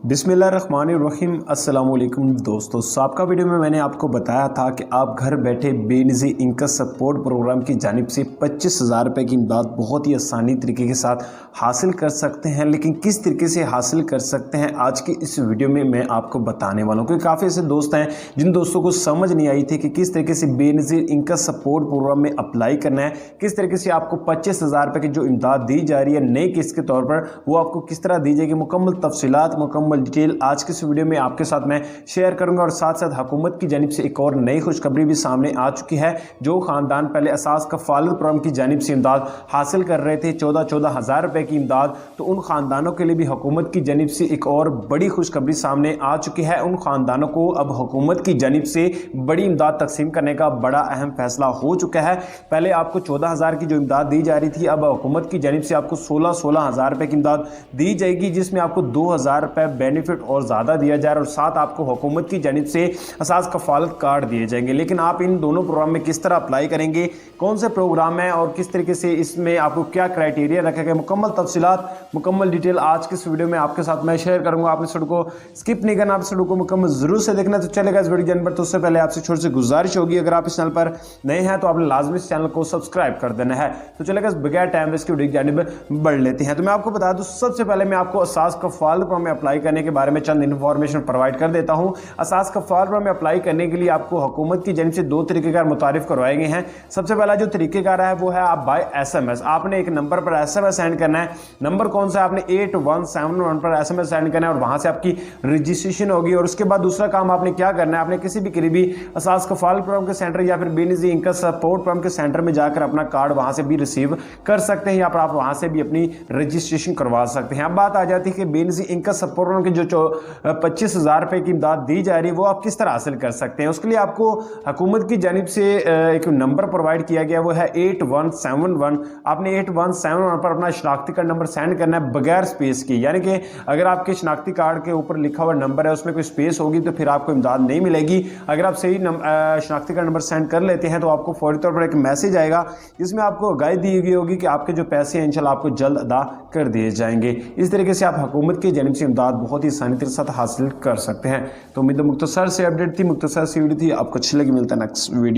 बिस्मिल्लाहिर्रहमानिर्रहीम अस्सलाम वालेकुम दोस्तों। साबका वीडियो में मैंने आपको बताया था कि आप घर बैठे बेनिज़ी इनकम सपोर्ट प्रोग्राम की जानिब से 25,000 रुपये की इमदाद बहुत ही आसानी तरीके के साथ हासिल कर सकते हैं। लेकिन किस तरीके से हासिल कर सकते हैं आज की इस वीडियो में मैं आपको बताने वाला हूँ, क्योंकि काफ़ी ऐसे दोस्त हैं जिन दोस्तों को समझ नहीं आई थी कि किस तरीके से बेनिज़ी इनकम सपोर्ट प्रोग्राम में अप्लाई करना है, किस तरीके से आपको 25,000 रुपये की जो इमदाद दी जा रही है नई किस्त के तौर पर वो आपको किस तरह दी जाएगी। मुकम्मल तफसीलात मुकम्मल डिटेल आज की इस वीडियो में आपके साथ मैं शेयर करूंगा। और साथ साथ हुकूमत की जानिब से एक और नई खुशखबरी भी सामने आ चुकी है। जो खानदान पहले असास कफालत प्रोग्राम की जानिब से इमदाद हासिल कर रहे थे 14,000 रुपए की इमदाद, तो उन खानदानों के लिए भी हुकूमत की जानिब से एक और बड़ी खुशखबरी सामने आ चुकी है। उन खानदानों को अब हुकूमत की जानिब से बड़ी इमदाद तकसीम करने का बड़ा अहम फैसला हो चुका है। पहले आपको 14,000 की जो इमदाद दी जा रही थी, अब हुकूमत की जानिब से आपको 16,000 रुपए की इमदाद दी जाएगी, जिसमें आपको 2,000 रुपए बेनिफिट और ज़्यादा दिया जा रहा है और साथ आपको हुकूमत की जानिब से असास कफालत कार्ड दिए जाएंगे। लेकिन आप इन दोनों प्रोग्राम में किस तरह अप्लाई करेंगे, कौन से प्रोग्राम है और किस तरीके से इसमें आपको क्या क्राइटेरिया रखा गया, मुकम्मल तफसीलात मुकम्मल डिटेल आज के इस वीडियो में आपके साथ मैं शेयर करूंगा। आपने इस वीडियो को स्किप नहीं करना, आप इस वीडियो को मुकम्मल जरूर से देखना। तो चलेगा इस वीडियो जानवर, तो उससे पहले आपसे छोटी सी गुजारिश होगी, अगर आप इस चैनल पर नए हैं तो आपने लाजमी इस चैनल को सब्सक्राइब कर देना है। तो चलेगा बगैर टाइम वेस्ट के वीडियो की जानिब बढ़ लेते हैं। तो मैं आपको बता दूं, सबसे पहले मैं आपको असास कफालत प्रोग्राम में अप्लाई करने के बारे में चंद इन्फॉर्मेशन प्रोवाइड कर देता हूं। असास कफालत प्रोग्राम में अप्लाई करने के लिए आपको हुकूमत की जानिब से दो तरीकेकार मुतारिफ करवाए गए हैं। सबसे पहला जो तरीकेकार है वो है आप बाय SMS, आपने एक नंबर पर SMS सेंड करना है। नंबर कौन सा है, आपने 8171 पर SMS सेंड करना है और वहां से आपकी रजिस्ट्रेशन होगी। और उसके बाद दूसरा काम आपने क्या करना है, आपने किसी भी करीबी असास कफालत प्रोग्राम के सेंटर या फिर बेनिज़ी इनकम सपोर्ट प्रोग्राम के सेंटर में जाकर अपना कार्ड वहां से भी रिसीव कर सकते हैं या फिर आप वहां से भी अपनी रजिस्ट्रेशन करवा सकते हैं। अब बात आ जाती है कि बेनिज़ी इनकम सपोर्ट प्रोग्राम की जो 25,000 रुपए की इमदाद दी जा रही है वो आप किस तरह हासिल कर सकते हैं। उसके लिए आपको हुकूमत की जानिब से एक नंबर प्रोवाइड किया गया, वो है 8171। आपने 8171 पर अपना शनाख्ती कार्ड नंबर सेंड करना है बगैर स्पेस की, यानी कि अगर आपके शनाख्ती कार्ड के ऊपर लिखा हुआ नंबर है उसमें कोई स्पेस होगी तो फिर आपको इमदाद नहीं मिलेगी। अगर आप सही शनाख्ती कार्ड नंबर सेंड कर लेते हैं तो आपको फौरी तौर पर एक मैसेज आएगा जिसमें आपको आगाही दी गई होगी कि आपके जो पैसे हैं इंशाल्लाह आपको जल्द अदा कर दिए जाएंगे। इस तरीके से आप हुकूमत की जानिब से इमदाद बहुत ही आसानी के साथ हासिल कर सकते हैं। तो उम्मीद मुख्तसर से अपडेट थी, मुख्तसर सी वीडियो थी, आपको अच्छी लगी। मिलता है नेक्स्ट वीडियो।